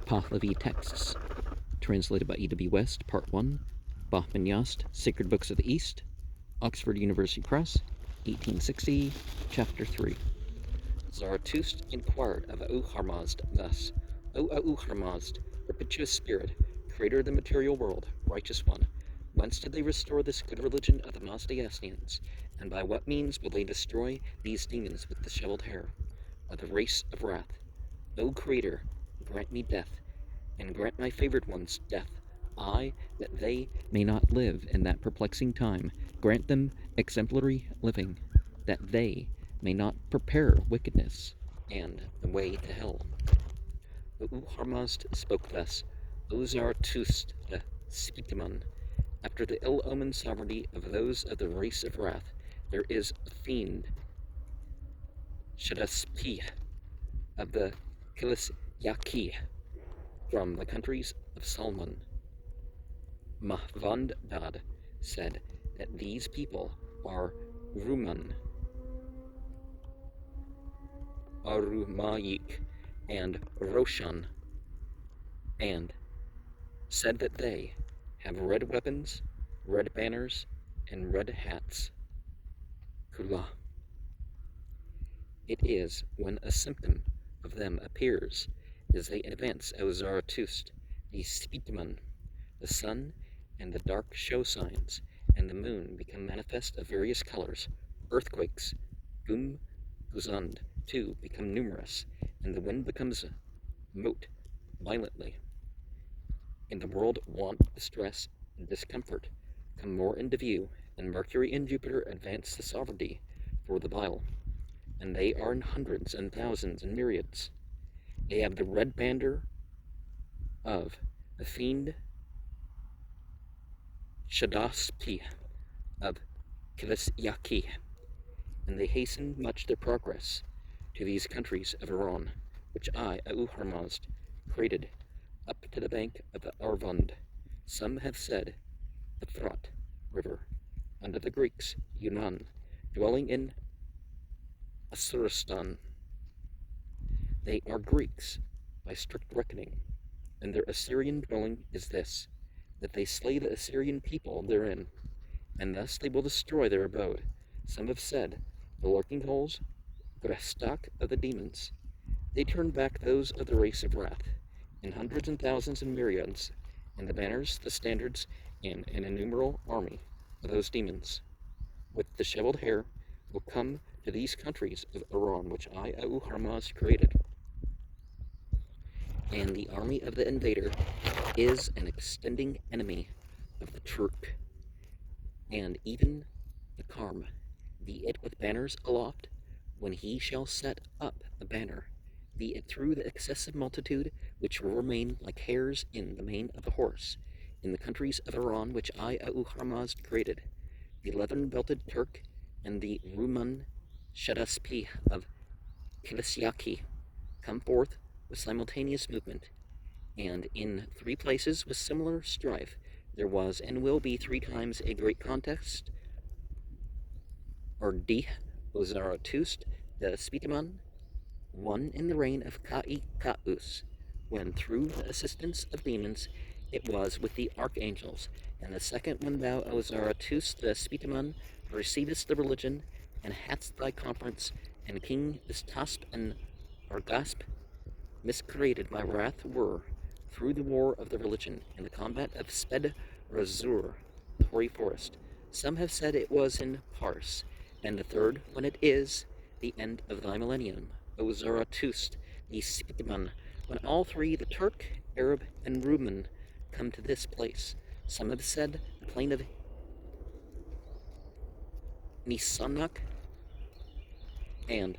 Pahlavi Texts, translated by E.W. West, Part 1, Bahman Yast, Sacred Books of the East, Oxford University Press, 1860, Chapter 3. Zarathustra inquired of Ahurmazd thus, O Ahurmazd, perpetuous spirit, creator of the material world, righteous one, whence did they restore this good religion of the Mazdayastians, and by what means will they destroy these demons with disheveled hair, of the race of wrath? O Creator, grant me death, and grant my favored ones death, that they may not live in that perplexing time. Grant them exemplary living, that they may not prepare wickedness and the way to hell. Ahurmazd spoke thus, O Zarathustra, Spitaman, after the ill-omened sovereignty of those of the race of wrath, there is a fiend, Shadaspi, of the Kilis-Yaki, from the countries of Salman. Mahvandad said that these people are Ruman, Arumayik, and Roshan, and said that they have red weapons, red banners, and red hats. Kula. It is when a symptom of them appears as they advance, O Zarathustra, the Spitaman, the sun and the dark show signs, and the moon become manifest of various colors. Earthquakes, Gum Guzand, too, become numerous, and the wind becomes mote violently. In the world, want, distress, and discomfort come more into view, and Mercury and Jupiter advance the sovereignty for the bile, and they are in hundreds and thousands and myriads. They have the red banner of the fiend Shadaspi of Kilis-Yaki, and they hasten much their progress to these countries of Iran, which I, Ahurmazd, created, up to the bank of the Arvand. Some have said the Frat river, under the Greeks, Yunan, dwelling in Asuristan. They are Greeks by strict reckoning, and their Assyrian dwelling is this, that they slay the Assyrian people therein, and thus they will destroy their abode. Some have said, the lurking holes, Grestak of the demons. They turn back those of the race of wrath, in hundreds and thousands and myriads, and the banners, the standards, and an innumerable army of those demons, with disheveled hair, will come to these countries of Iran, which I, Ahurmazd, created. And the army of the invader is an extending enemy of the Turk, and even the Karm, be it with banners aloft, when he shall set up a banner, be it through the excessive multitude which will remain like hairs in the mane of a horse, in the countries of Iran which I, Ahurmazd, created, the leathern-belted Turk and the Ruman Shadaspi of Kilis-Yaki come forth with simultaneous movement, and in 3 places with similar strife there was and will be 3 times a great contest, or Dih, O Zarathustra, the Spitaman, one in the reign of Kai-Kaus, when through the assistance of demons it was with the archangels, and the second when thou, O Zarathustra, the Spitaman, receivest the religion, and hadst thy conference, and King Istasp and Argasp, miscreated by wrath, were, through the war of the religion, in the combat of Sped Razur, the hoary forest. Some have said it was in Pars, and the third, when it is the end of thy millennium, O Zarathustra, the Spitaman, when all 3, the Turk, Arab, and Ruman, come to this place. Some have said the plain of Nisanak, and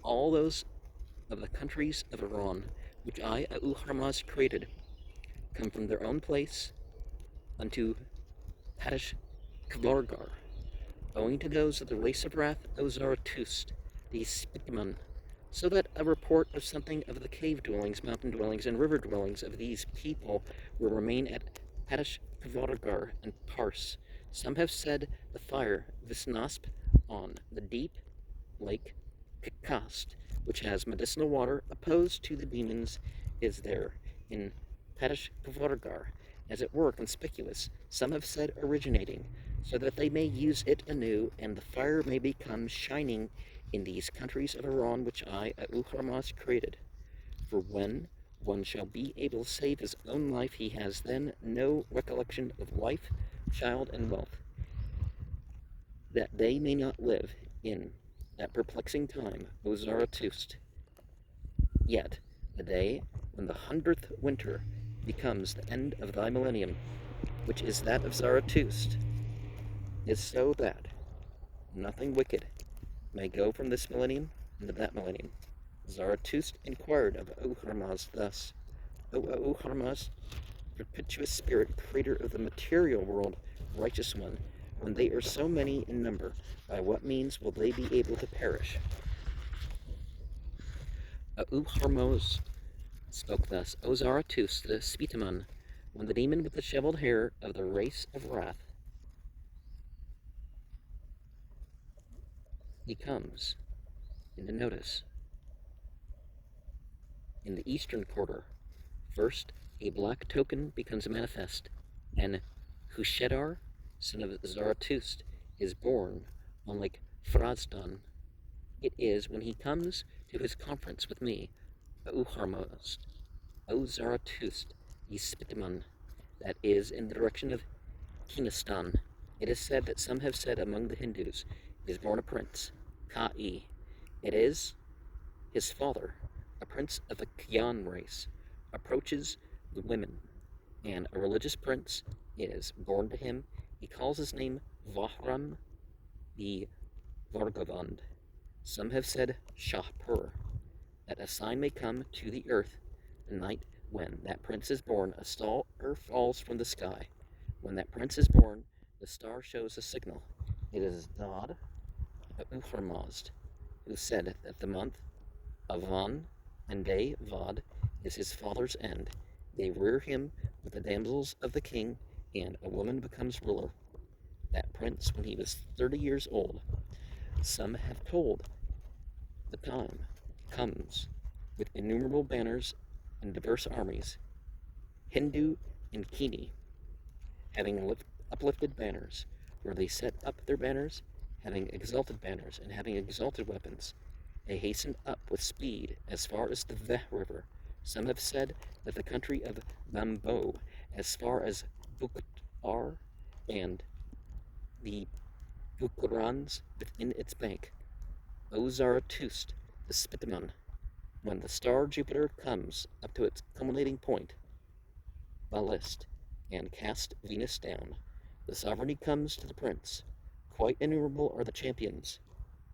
all those of the countries of Iran, which I, Ahurmazd, created, come from their own place unto Padish Kvargar, owing to those of the race of wrath, O Zarathustra, the Spitaman, so that a report of something of the cave dwellings, mountain dwellings, and river dwellings of these people will remain at Padish Kvargar and Pars. Some have said the fire Visnasp on the deep lake Kikast, which has medicinal water opposed to the demons, is there, in Peshkvargar, as it were conspicuous, some have said originating, so that they may use it anew, and the fire may become shining in these countries of Iran which I, Ahurmaz, created. For when one shall be able to save his own life, he has then no recollection of wife, child, and wealth, that they may not live in that perplexing time, O Zarathustra. Yet the day when the 100th winter becomes the end of thy millennium, which is that of Zarathustra, is so that nothing wicked may go from this millennium into that millennium. Zarathustra inquired of Ahurmaz thus: O Ahurmaz, perpetuous spirit, creator of the material world, righteous one, when they are so many in number, by what means will they be able to perish? Ahurmaz spoke thus: O Zarathustra, Spitaman, when the demon with the shoveled hair of the race of wrath, he comes into notice. In the eastern quarter, first a black token becomes manifest, and Hushedar, son of Zarathustra, is born on Lake Frazdan. It is when he comes to his conference with me, Ahurmaz, O Zarathustra, ye Spitaman, that is in the direction of Kinistan. It is said that some have said among the Hindus, he is born a prince, Ka'i. It is his father, a prince of the Kyan race, approaches the women, and a religious prince is born to him. He calls his name Vahram the Vargavand. Some have said Shahpur, that a sign may come to the earth the night when that prince is born. A star falls from the sky. When that prince is born, the star shows a signal. It is God, Ahurmazd, who said that the month Avan and day Vad is his father's end. They rear him with the damsels of the king, and a woman becomes ruler. That prince, when he was 30 years old, some have told the time comes with innumerable banners and diverse armies, Hindu and Kini, having uplifted banners, where they set up their banners, having exalted banners, and having exalted weapons. They hastened up with speed as far as the Veh River. Some have said that the country of Bambo, as far as Bukhtar, and the Bukurans within its bank. O Zarathustra, the Spitaman, when the star Jupiter comes up to its culminating point, Balist, and cast Venus down, the sovereignty comes to the prince. Quite innumerable are the champions,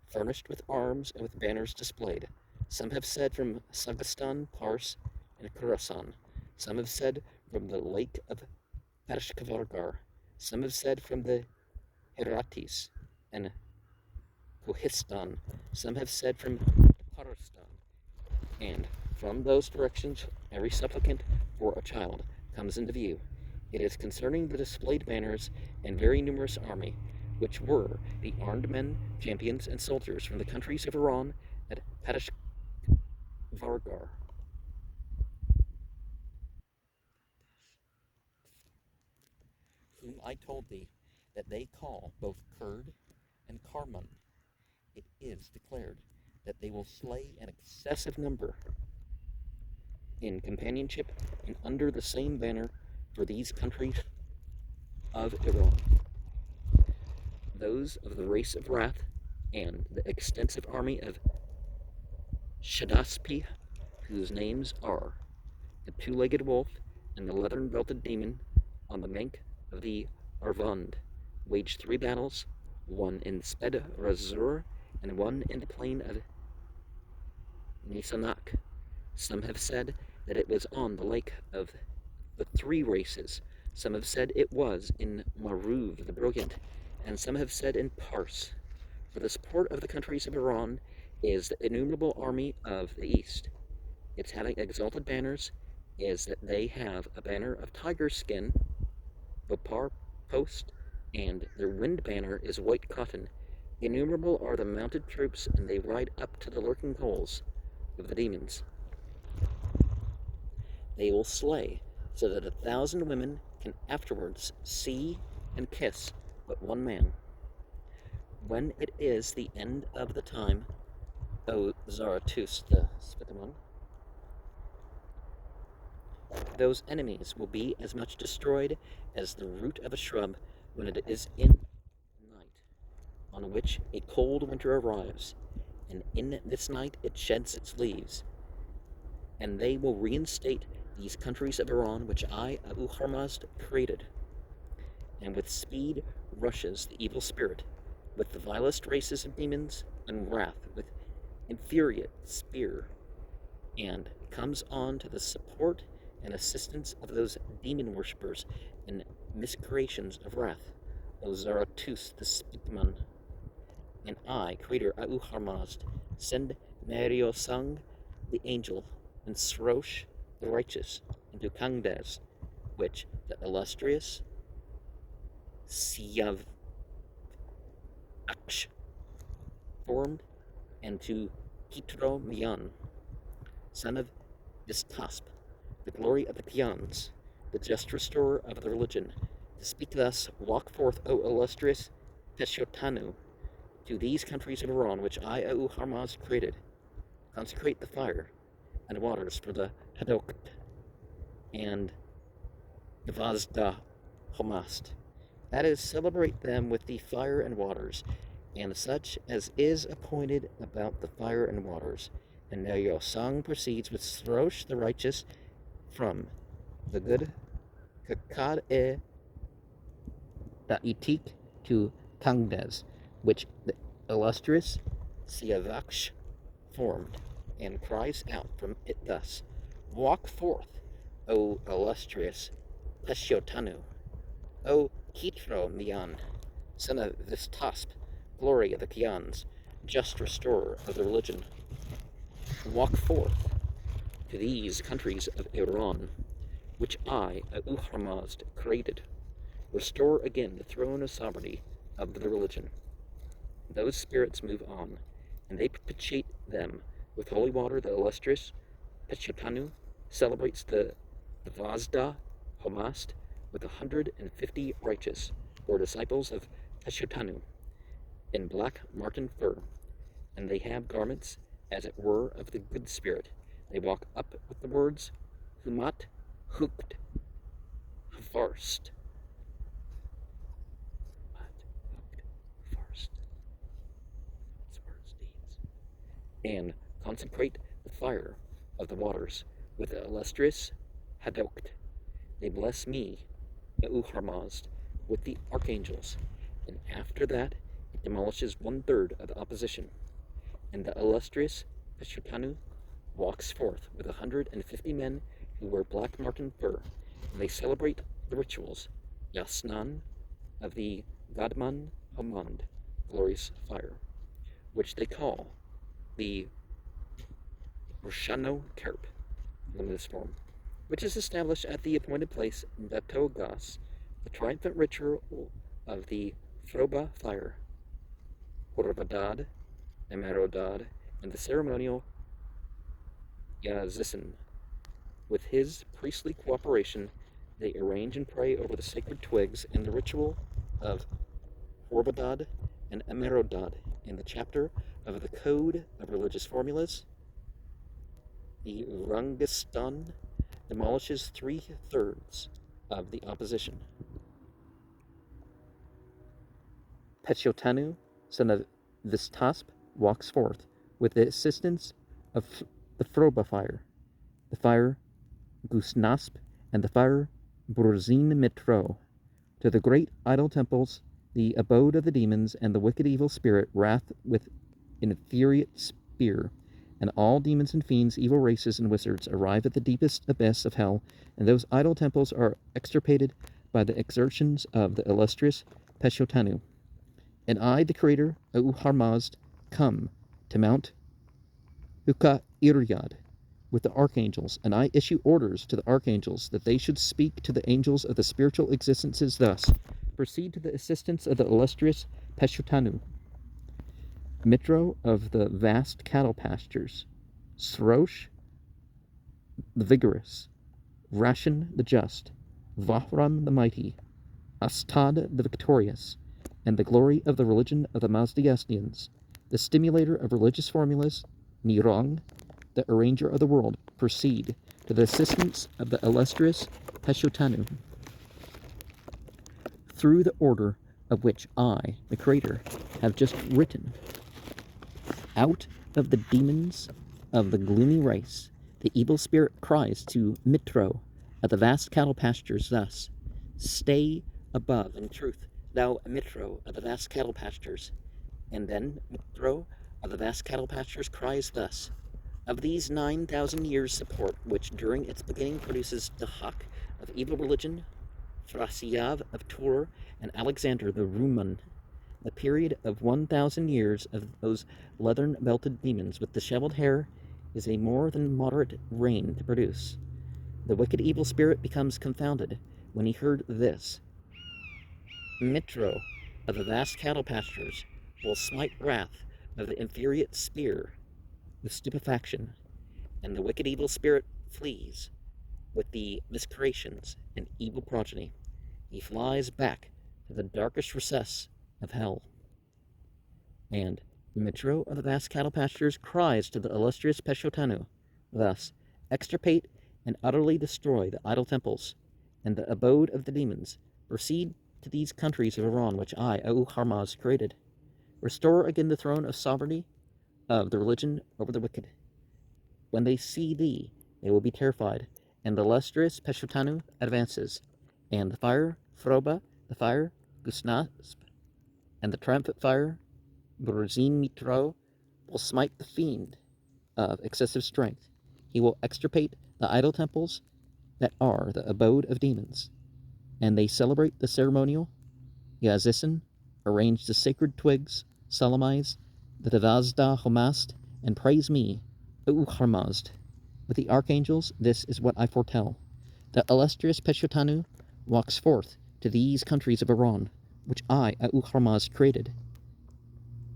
furnished with arms and with banners displayed. Some have said from Sagastan, Pars, and Khorasan. Some have said from the lake of Peshkvargar. Some have said from the Heratis and Kohistan. Some have said from Tatarstan. And from those directions, every supplicant for a child comes into view. It is concerning the displayed banners and very numerous army, which were the armed men, champions, and soldiers from the countries of Iran at Peshkvargar. Whom I told thee that they call both Kurd and Karman. It is declared that they will slay an excessive number in companionship and under the same banner for these countries of Iran. Those of the race of Wrath and the extensive army of Shadaspi, whose names are the two-legged wolf and the leathern-belted demon, on the bank of the Arvand, waged 3 battles, one in Sped Razur and one in the plain of Nisanak. Some have said that it was on the lake of the 3 races. Some have said it was in Maruv the Brilliant, and some have said in Pars. For the support of the countries of Iran is the innumerable army of the East. Its having exalted banners is that they have a banner of tiger skin, Bopar post, and their wind banner is white cotton. Innumerable are the mounted troops, and they ride up to the lurking holes of the demons. they will slay, so that 1,000 women can afterwards see and kiss but one man. When it is the end of the time, O Zarathustra, those enemies will be as much destroyed as the root of a shrub when it is in night, on which a cold winter arrives, and in this night it sheds its leaves. And they will reinstate these countries of Iran which I, Abu Harmazd, created. And with speed rushes the evil spirit, with the vilest races of demons, and wrath, with infuriate spear, and comes on to the support and assistance of those demon worshippers and miscreations of wrath, O Zarathustra the Speakman. And I, Creator Abu Harmazd, send Mariosang the angel, and Srosh the righteous, into Kangdez, which the illustrious Siavaksh formed, and to Kitro Mian, son of Distasp, the glory of the Kians, the just restorer of the religion, to speak thus: walk forth, O illustrious Peshotanu, to these countries of Iran which I, Abu Harmazd, created. Consecrate the fire and waters for the Hadokt and the Vazda Homast. That is, celebrate them with the fire and waters, and such as is appointed about the fire and waters. And now your song proceeds with Srosh the righteous from the good Kakad Da'itik to Kangdez, which the illustrious Siavaksh formed, and cries out from it thus: walk forth, O illustrious Peshotanu, O Kitro Mian, son of Vistasp, glory of the Kians, just restorer of the religion. Walk forth to these countries of Iran, which I, Abu Harmazd, created. Restore again the throne of sovereignty of the religion. Those spirits move on, and they propitiate them with holy water. The illustrious Peshotanu celebrates the Vazda Homast with 150 righteous, or disciples of Peshotanu, in black marten fur, and they have garments, as it were, of the good spirit. They walk up with the words Humat Hukt Farst. And consecrate the fire of the waters with the illustrious Hadokt. They bless me, Abu Harmazd, with the archangels, and after that it demolishes 1/3 of the opposition. And the illustrious Peshotanu walks forth with 150 men who wear black marten fur, and they celebrate the rituals Yasnan of the Gadman Hamand, glorious fire, which they call the Roshano Kerp, limited form, which is established at the appointed place in Datogas, the triumphant ritual of the Throba fire, Horvadad, Amarodad, and the ceremonial Yazisan. With his priestly cooperation, they arrange and pray over the sacred twigs in the ritual of Horvadad and Amarodad in the chapter of the Code of Religious Formulas. The Rangistan demolishes 3/3 of the opposition. Peshotanu, son of Vistasp, walks forth with the assistance of the Froba fire, the fire Gusnasp, and the fire Burzin Mitro, to the great idol temples, the abode of the demons, and the wicked evil spirit, wrath with infuriate spear. And all demons and fiends, evil races, and wizards arrive at the deepest abyss of hell, and those idol temples are extirpated by the exertions of the illustrious Peshotanu. And I, the Creator, Abu Harmazd, come to Mount Uka-Iryad with the archangels, and I issue orders to the archangels that they should speak to the angels of the spiritual existences thus: proceed to the assistance of the illustrious Peshotanu, Mitro of the vast cattle pastures, Srosh the vigorous, Ration the just, Vahram the mighty, Astad the victorious, and the glory of the religion of the Mazdayastians, the stimulator of religious formulas, Nirong, the arranger of the world, proceed to the assistance of the illustrious Peshotanu, through the order of which I, the creator, have just written. Out of the demons of the gloomy race, the evil spirit cries to Mitro of the vast cattle pastures thus, Stay above in truth, thou Mitro of the vast cattle pastures. And then Mitro of the vast cattle pastures cries thus, Of these 9,000 years' support, which during its beginning produces Dahak of evil religion, Thrasiav of Tur, and Alexander the Ruman, the period of 1,000 years of those leathern-belted demons with disheveled hair is a more than moderate reign to produce. The wicked evil spirit becomes confounded when he heard this. Mitro of the vast cattle pastures will smite wrath of the infuriate spear with stupefaction, and the wicked evil spirit flees with the miscreations and evil progeny. He flies back to the darkest recess of hell. And Mitro of the vast cattle pastures cries to the illustrious Peshotanu, thus, Extirpate and utterly destroy the idol temples and the abode of the demons. Proceed to these countries of Iran which I, Harmaz, created. Restore again the throne of sovereignty of the religion over the wicked. When they see thee, they will be terrified, and the illustrious Peshotanu advances, and the fire Froba, the fire Gusnasp, and the triumphant fire Burzin Mitro will smite the fiend of excessive strength. He will extirpate the idol temples that are the abode of demons, and they celebrate the ceremonial Yazisan, arrange the sacred twigs, solemnize the Devazda Homast, and praise me, Harmazd. With the archangels, this is what I foretell. The illustrious Peshotanu walks forth to these countries of Iran, which I, Harmazd, created,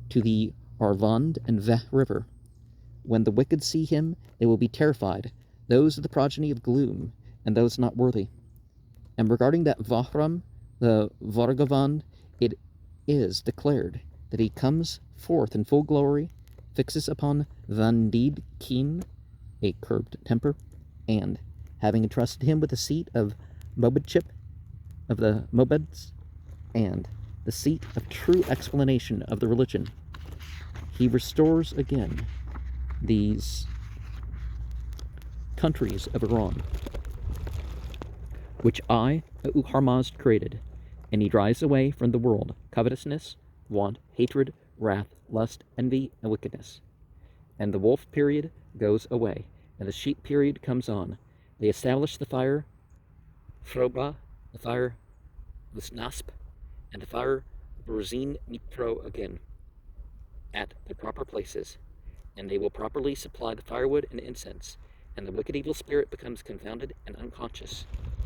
to the Arvand and Veh river. When the wicked see him, they will be terrified, those of the progeny of gloom, and those not worthy. And regarding that Vahram, the Vargavand, it is declared that he comes forth in full glory, fixes upon Vandid Kim a curbed temper, and, having entrusted him with the seat of Mobadship of the Mobads, and the seat of true explanation of the religion, he restores again these countries of Iran, which I, Harmazd, created, and he drives away from the world covetousness, want, hatred, wrath, lust, envy, and wickedness. And the wolf period goes away, and the sheep period comes on. They establish the fire Froba, the fire Gusnasp, and the fire Burzin Mitro again at the proper places, and they will properly supply the firewood and incense, and the wicked evil spirit becomes confounded and unconscious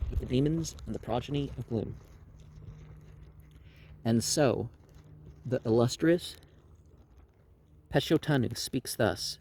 with the demons and the progeny of gloom. And so, the illustrious Peshotanu speaks thus,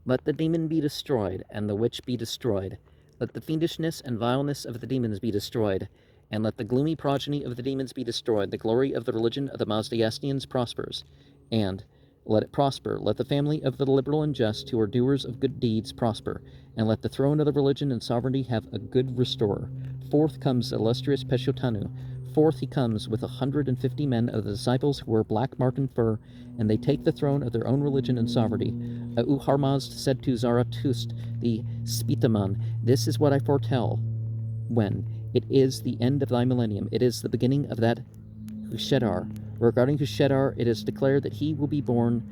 Let the demon be destroyed, and the witch be destroyed. Let the fiendishness and vileness of the demons be destroyed, and let the gloomy progeny of the demons be destroyed. The glory of the religion of the Mazdayastians prospers, and let it prosper. Let the family of the liberal and just who are doers of good deeds prosper, and let the throne of the religion and sovereignty have a good restorer. Forth comes the illustrious Peshotanu. Forth he comes with 150 men of the disciples who wear black marten fur, and they take the throne of their own religion and sovereignty. Harmazd said to Zarathustra the Spitaman, This is what I foretell. When it is the end of thy millennium, it is the beginning of that Hushedar. Regarding Hushedar, it is declared that he will be born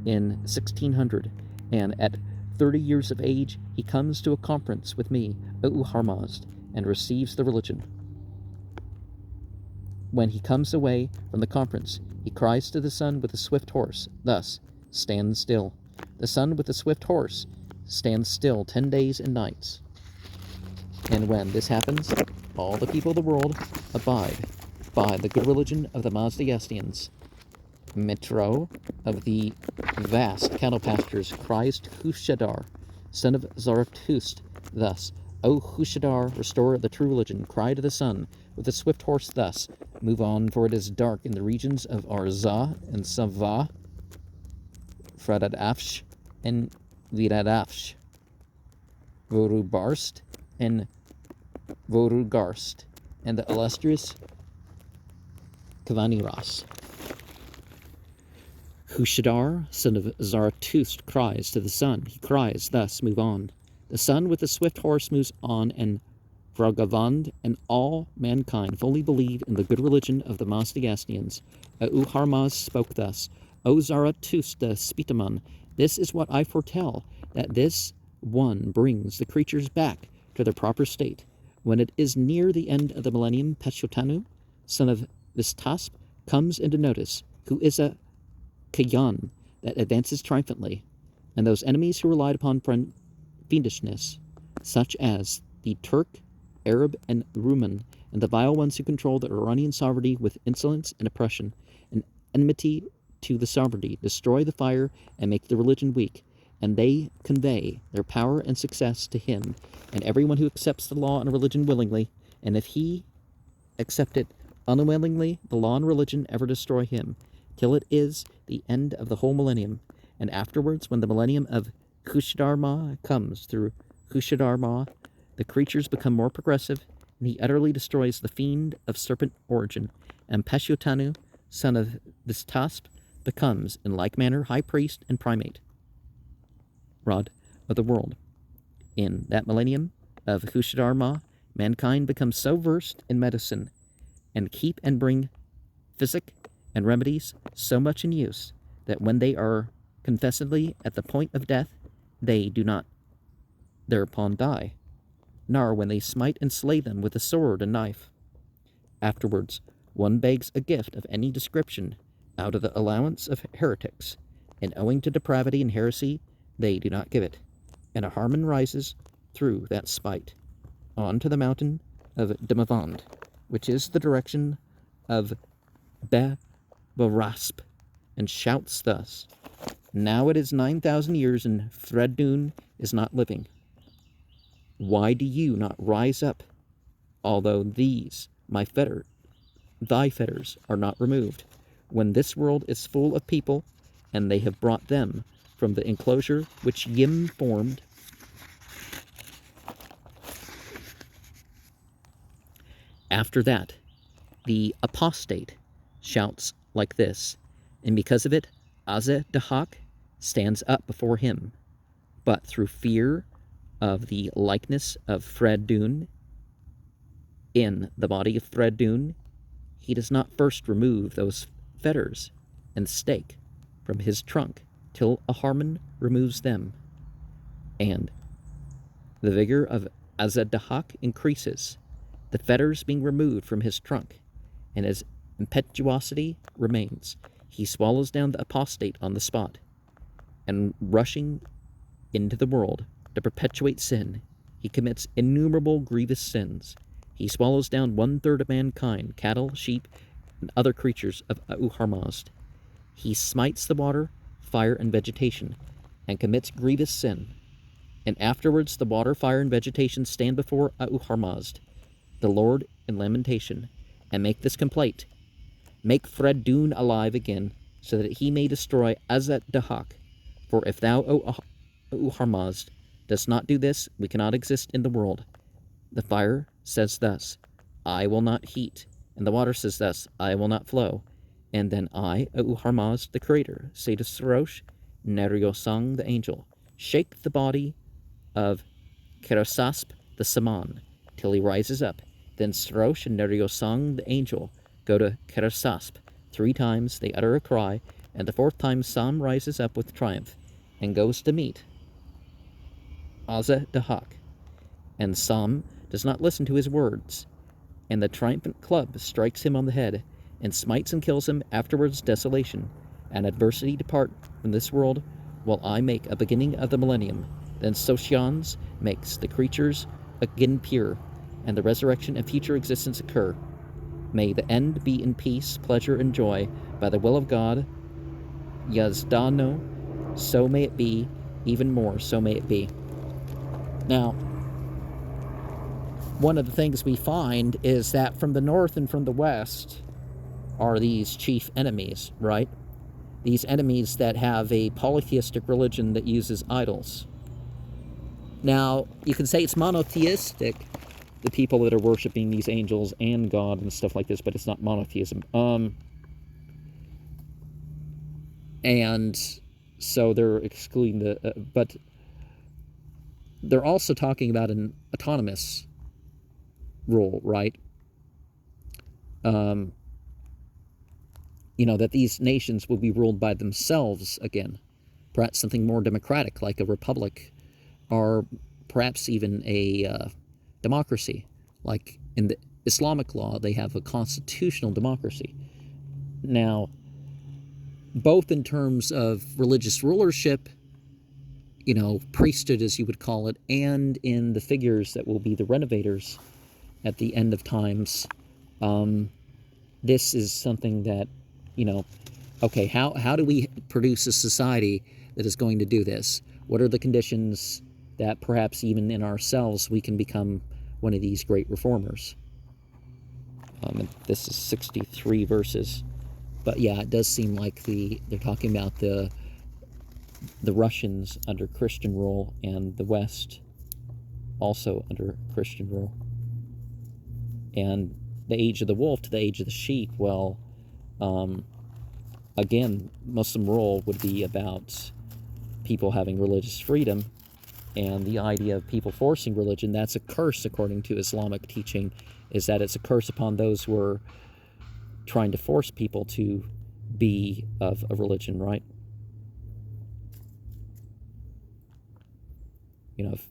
in 1600, and at 30 years of age he comes to a conference with me, Harmazd, and receives the religion. When he comes away from the conference, he cries to the sun with the swift horse, thus, Stand still. The sun with the swift horse stands still 10 days and nights. And when this happens, all the people of the world abide by the good religion of the Mazdayastians. Mitro of the vast cattle pastures cries to Hushedar, son of Zarathustra, thus, O Hushadar, restorer of the true religion, cry to the sun with the swift horse thus, move on, for it is dark in the regions of Arza and Sava, Fradadafsh and Viradafsh, Vorubarst and Vorugarst, and the illustrious Kavaniras. Hushadar, son of Zarathustra, cries to the sun. He cries thus, move on. The sun with the swift horse moves on, and Vragavand and all mankind fully believe in the good religion of the Mazdayastians. Auharmaz spoke thus, O Zarathustra Spitaman, this is what I foretell, that this one brings the creatures back to their proper state. When it is near the end of the millennium, Pashotanu, son of Vistasp, comes into notice, who is a Kayan that advances triumphantly, and those enemies who relied upon fiendishness, such as the Turk, Arab, and Ruman, and the vile ones who control the Iranian sovereignty with insolence and oppression, and enmity to the sovereignty, destroy the fire and make the religion weak, and they convey their power and success to him, and everyone who accepts the law and religion willingly, and if he accept it unwillingly, the law and religion ever destroy him, till it is the end of the whole millennium, and afterwards, when the millennium of Hushadharma comes through Hushadharma, the creatures become more progressive, and he utterly destroys the fiend of serpent origin, and Pashotanu, son of Vistasp, becomes, in like manner, high priest and primate, rod of the world. In that millennium of Hushadharma, mankind becomes so versed in medicine, and keep and bring physic and remedies so much in use, that when they are confessedly at the point of death, they do not thereupon die, nor when they smite and slay them with a sword and knife. Afterwards, one begs a gift of any description out of the allowance of heretics, and owing to depravity and heresy, they do not give it, and a Harman rises through that spite, on to the mountain of Demavand, which is the direction of Bevarasp, and shouts thus, now it is 9,000 years, and Threddun is not living. Why do you not rise up, although these, thy fetters, are not removed, when this world is full of people, and they have brought them from the enclosure which Yim formed? After that, the apostate shouts like this, and because of it, Azeh Dahak stands up before him, but through fear of the likeness of Threddun in the body of Threddun, he does not first remove those fetters and stake from his trunk till a Harman removes them, and the vigor of Azeh Dahak increases, the fetters being removed from his trunk, and his impetuosity remains. He swallows down the apostate on the spot, and rushing into the world to perpetuate sin, he commits innumerable grievous sins. He swallows down 1/3 of mankind, cattle, sheep, and other creatures of Auharmazd. He smites the water, fire, and vegetation, and commits grievous sin. And afterwards the water, fire, and vegetation stand before Auharmazd, the Lord, in lamentation, and make this complaint. Make Threddun alive again, so that he may destroy Azeh Dahak. For if thou, O Auharmazd, dost not do this, we cannot exist in the world. The fire says thus, I will not heat, and the water says thus, I will not flow. And then I, Auharmazd, the creator, say to Sorosh, Neriosang, the angel, shake the body of Kerasasp, the Saman, till he rises up. Then Sorosh and Neriosang, the angel, go to Kerasasp. 3 times they utter a cry, and the 4th time Sam rises up with triumph, and goes to meet Azeh Dahak. And Sam does not listen to his words, and the triumphant club strikes him on the head, and smites and kills him. Afterwards desolation and adversity depart from this world, while I make a beginning of the millennium. Then Sotians makes the creatures again pure, and the resurrection and future existence occur. May the end be in peace, pleasure, and joy, by the will of God, Yazdano, so may it be, even more, so may it be. Now, one of the things we find is that from the north and from the west are these chief enemies, right? These enemies that have a polytheistic religion that uses idols. Now, you can say it's monotheistic, the people that are worshiping these angels and God and stuff like this, but it's not monotheism. And so they're excluding the, but they're also talking about an autonomous rule, right? That these nations will be ruled by themselves again. Perhaps something more democratic, like a republic, or perhaps even a democracy. Like in the Islamic law, they have a constitutional democracy. Now, both in terms of religious rulership, priesthood as you would call it, and in the figures that will be the renovators at the end of times, this is something that, okay, how do we produce a society that is going to do this? What are the conditions that perhaps even in ourselves we can become one of these great reformers? And this is 63 verses. But yeah, it does seem like they're talking about the Russians under Christian rule and the West also under Christian rule. And the age of the wolf to the age of the sheep, well, again, Muslim rule would be about people having religious freedom, and the idea of people forcing religion, that's a curse according to Islamic teaching, is that it's a curse upon those who are trying to force people to be of a religion, right? If